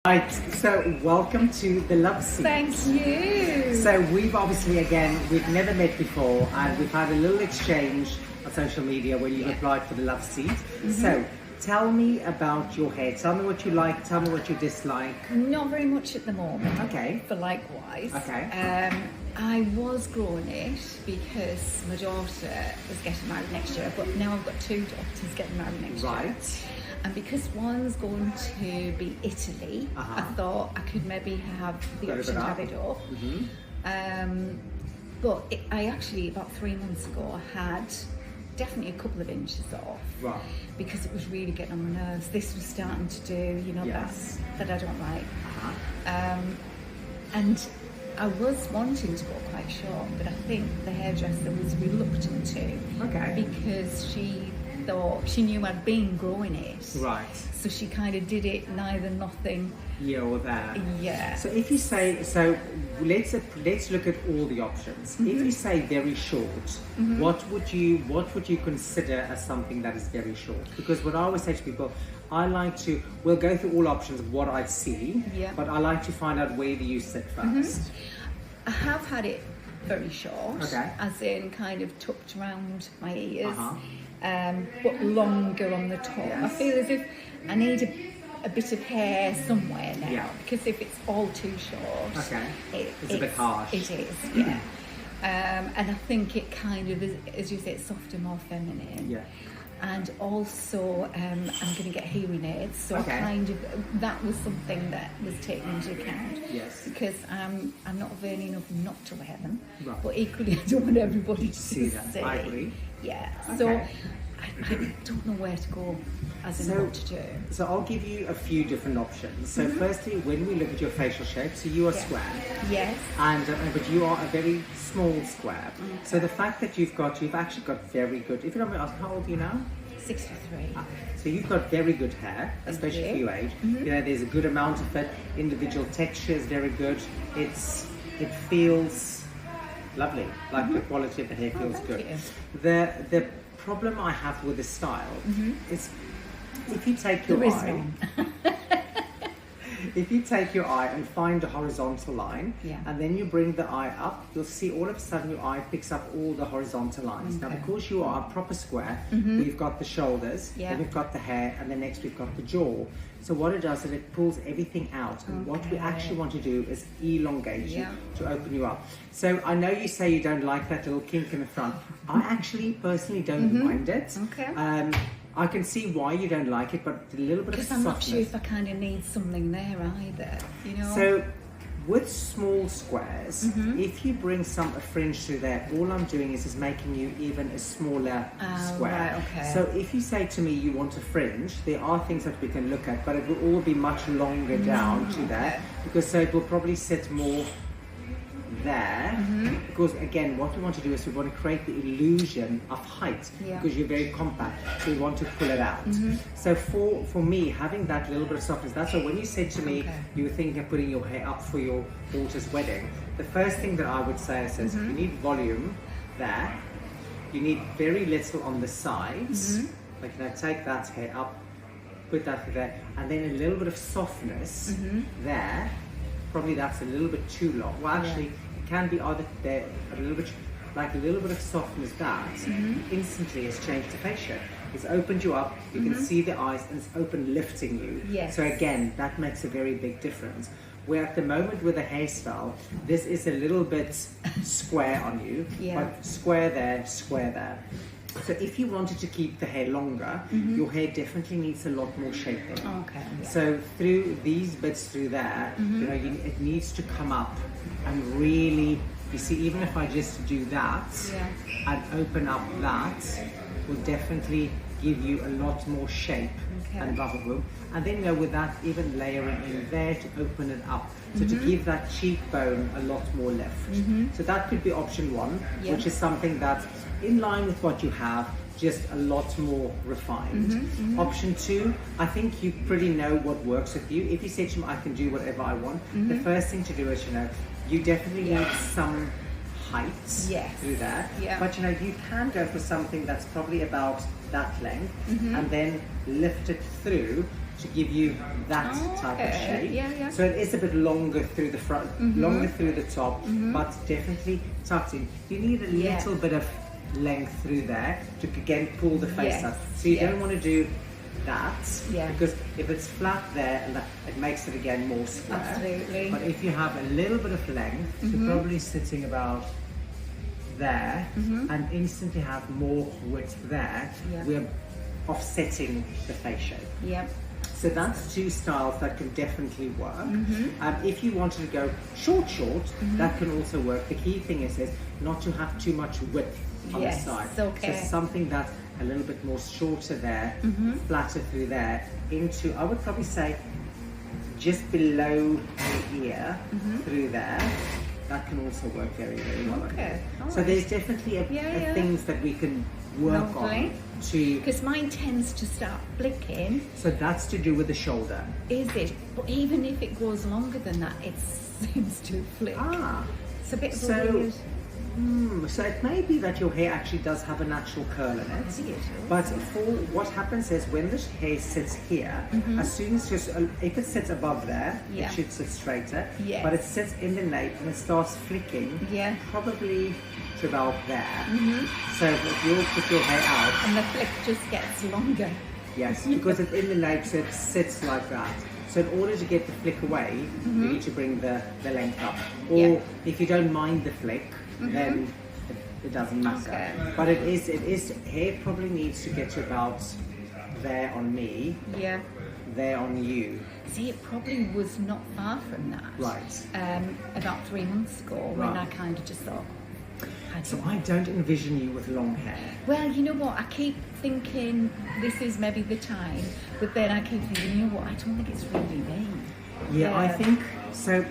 Right, so welcome to the Love Seat. Thank you. So we've we've never met before, and we've had a little exchange on social media where you've applied for the Love Seat. So tell me about your hair. Tell me what you like, tell me what you dislike. Not very much at the moment. Okay. But likewise. Okay. I was growing it because my daughter is getting married next year, but now I've got two daughters getting married next year. Right. And because one's going to be Italy, I thought I could maybe have the option to have it off. I actually, about 3 months ago, I had definitely a couple of inches off. Right. Because it was really getting on my nerves. This was starting to do, Yes. that I don't like. And I was wanting to go quite short, but I think the hairdresser was reluctant to. Okay. Because she thought, she knew I'd been growing it. Right. So she kind of did it neither nothing. Yeah, or there. Yeah. So if you say, let's look at all the options. If you say very short, what would you consider as something that is very short? Because what I always say to people, we'll go through all options of what I see, but I like to find out where do you sit first. I have had it very short, okay, as in kind of tucked around my ears, but longer on the top. Yes. I feel as if I need a bit of hair somewhere now, because if it's all too short, it's a bit harsh. It is, yeah. And I think it kind of is, as you say, it's softer, more feminine. Yeah. And also, I'm going to get hearing aids, so that was something that was taken into account. Yes. Because I'm not vain enough not to wear them, right, but equally I don't want everybody to see that. I agree. Yeah. So I don't know where to go as in what to do. So I'll give you a few different options. So firstly, when we look at your facial shape, so you are square. Yes. And but you are a very small square. So the fact that you've actually got very good, if you don't mind asking, how old are you now? 63. So you've got very good hair, especially for your age. You know, there's a good amount of it. Individual texture is very good. It feels lovely. Like the quality of the hair feels good. The problem I have with the style is if you take your eye, if you take your eye and find a horizontal line, and then you bring the eye up, you'll see all of a sudden your eye picks up all the horizontal lines. Now, because you are a proper square, we've got the shoulders, then we've got the hair, and then next we've got the jaw. So what it does is it pulls everything out, and what we actually want to do is elongate you to open you up. So I know you say you don't like that little kink in the front. I actually personally don't mind it. I can see why you don't like it, but a little bit of softness. Because I'm not sure if I kind of need something there either, you know. So with small squares, if you bring a fringe through there, all I'm doing is making you even a smaller square. Right, okay. So if you say to me you want a fringe, there are things that we can look at, but it will all be much longer down to that, because so it will probably sit more there, because again what we want to do is we want to create the illusion of height, because you're very compact, so we want to pull it out. So for me, having that little bit of softness, that's why when you said to me you were thinking of putting your hair up for your daughter's wedding, the first thing that I would say is you need volume there, you need very little on the sides, like take that hair up, put that there, and then a little bit of softness there. Probably that's a little bit too long. Well, actually, it can be either there, a little bit of softness that instantly has changed the face shape. It's opened you up, you can see the eyes, and it's open, lifting you. Yes. So again, that makes a very big difference. Where at the moment with the hairstyle, this is a little bit square on you, but square there, square there. So if you wanted to keep the hair longer, your hair definitely needs a lot more shaping. So through these bits through there, it needs to come up and really, you see, even if I just do that and open up that, will definitely give you a lot more shape and bubble room. And then with that, even layering in there to open it up. So to give that cheekbone a lot more lift. So that could be option one, which is something that's in line with what you have, just a lot more refined. Option two, I think you pretty know what works with you. If you say to me, I can do whatever I want, the first thing to do is, you definitely need some height through that. But you can go for something that's probably about that length and then lift it through to give you that type of shape. Yeah. So it is a bit longer through the front, longer through the top, but definitely tucked in. You need a little bit of length through there to again pull the face up. So you don't want to do that because if it's flat there, it makes it again more square. Absolutely. But if you have a little bit of length, so probably sitting about there and instantly have more width there, we're offsetting the face shape. Yeah. So that's two styles that can definitely work. If you wanted to go short, that can also work. The key thing is not to have too much width on the side. Okay. So something that's a little bit more shorter there, flatter through there, into, I would probably say, just below the ear, through there. That can also work very, very well. Okay. So there's definitely things that we can work on to... Because mine tends to start flicking. So that's to do with the shoulder. Is it? But even if it goes longer than that, it seems to flick. It's a bit of a weird... So it may be that your hair actually does have a natural curl in it. But for what happens is when the hair sits here, as soon as if it sits above there, it should sit straighter. But it sits in the nape and it starts flicking, probably to about there. So if you'll put your hair out, and the flick just gets longer. Yes, because it's in the nape, so it sits like that. So in order to get the flick away, you need to bring the length up. Or if you don't mind the flick, then it doesn't matter. But it is hair probably needs to get to about there on me, there on you. See, it probably was not far from that. Right. About 3 months ago, when I kind of just thought. So I don't envision you with long hair. Well, you know what? I keep thinking this is maybe the time, but then I keep thinking, you know what? I don't think it's really me. Yeah, I think so.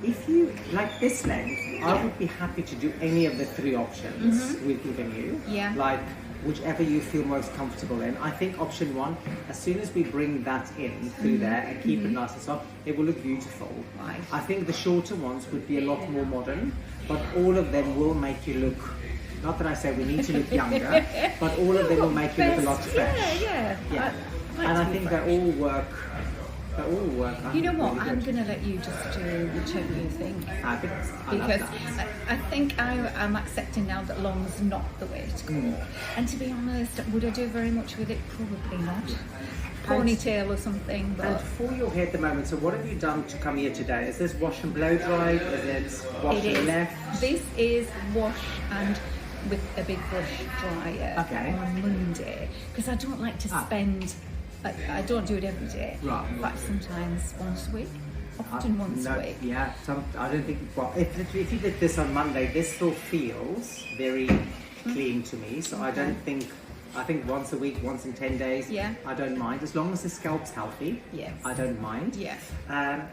If you like this length, I would be happy to do any of the 3 options we've given you. Like whichever you feel most comfortable in. I think option 1, as soon as we bring that in through there and keep it nice and soft, it will look beautiful. I think the shorter ones would be a lot more modern, but all of them will make you look, not that I say we need to look younger, but all of them will make you look a lot fresh. And I think they all work. You know what? I'm going to let you just do whichever you think. Because I think I'm accepting now that long's not the way to go. And to be honest, would I do very much with it? Probably not. Ponytail or something. But and for your hair at the moment, so what have you done to come here today? Is this wash and blow dried? Is it wash and left? This is wash and with a big brush dryer on Monday. Because I don't like to spend... I don't do it every day. In fact, sometimes once a week. Often once a week. Yeah, I don't think... Well, if you did this on Monday, this still feels very clean to me. So I don't think... I think once a week, once in 10 days, I don't mind. As long as the scalp's healthy, I don't mind.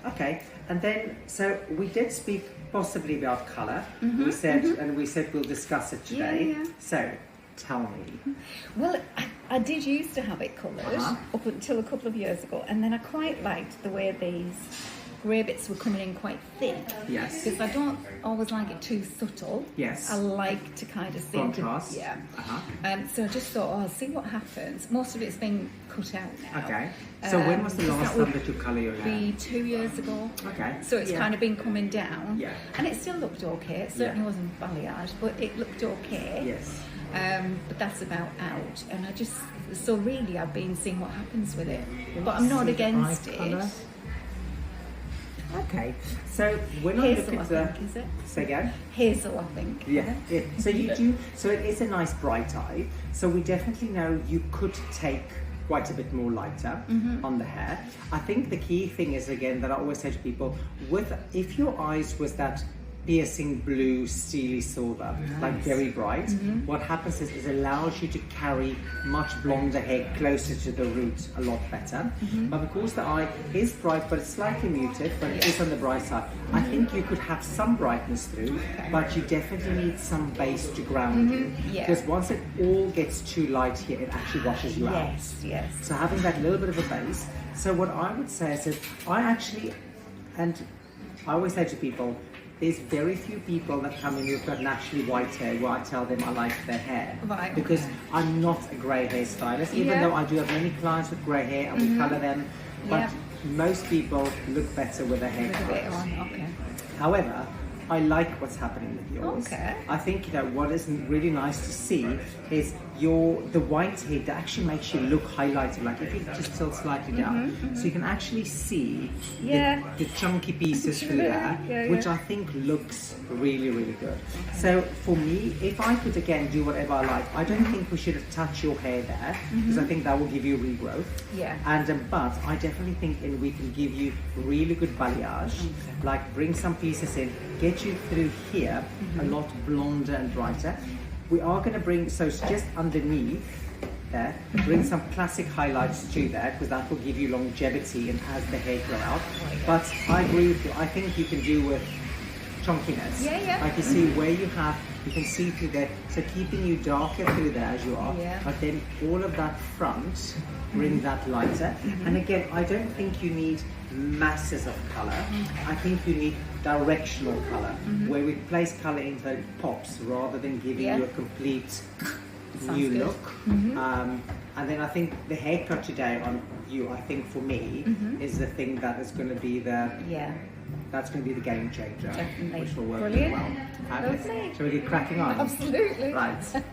Okay, and then, so we did speak possibly about colour. We said we'll discuss it today. So, tell me. Well, I did used to have it coloured up until a couple of years ago, and then I quite liked the way these grey bits were coming in quite thick. Because I don't always like it too subtle. I like to kind of see contrast. So I just thought, I'll see what happens. Most of it's been cut out now. Okay. So when was the last time that you colour your hair? Be 2 years ago. Okay. So it's kind of been coming down. And it still looked okay. It certainly wasn't balayage, but it looked okay. But that's about out, and so really I've been seeing what happens with it, but I'm not against it. Okay, so when I look at the... Is it? Say again? Hazel, I think. So you do, so it is a nice bright eye, so we definitely know you could take quite a bit more lighter on the hair. I think the key thing is, again, that I always say to people, if your eyes was that piercing blue, steely silver, like very bright, what happens is it allows you to carry much blonder hair closer to the root a lot better. But because the eye is bright, but it's slightly muted, but it is on the bright side, I think you could have some brightness through, but you definitely need some base to ground you. Because once it all gets too light here, it actually washes you out. So having that little bit of a base. So what I would say is that I always say to people, there's very few people that come in who've got naturally white hair where I tell them I like their hair. Right. Because I'm not a grey hairstylist, even though I do have many clients with grey hair and we colour them. But most people look better with their hair colours. Okay. However, I like what's happening with yours. Okay. I think what is really nice to see is the white hair that actually makes you look highlighted. Like if you just tilt slightly down, so you can actually see the chunky pieces through there, which I think looks really, really good. Okay. So for me, if I could again do whatever I like, I don't think we should touch your hair there because I think that will give you regrowth. Yeah. And but I definitely think we can give you really good balayage. Okay. Like bring some pieces in, get you through here a lot blonder and brighter. We are going to bring, so it's just underneath there, bring some classic highlights to there because that will give you longevity and as the hair grow out. But I agree with you, I think you can do with chunkiness. Like you see where you can see through there, so keeping you darker through there as you are, but then all of that front, bring that lighter. And again, I don't think you need masses of colour. I think you need directional colour, where we place colour into the pops rather than giving you a complete new look. And then I think the haircut today on you, I think for me, is the thing that is going to be that's going to be the game changer. Definitely. Which will work Brilliant. well. Lovely. Shall we get cracking on? Absolutely. Right.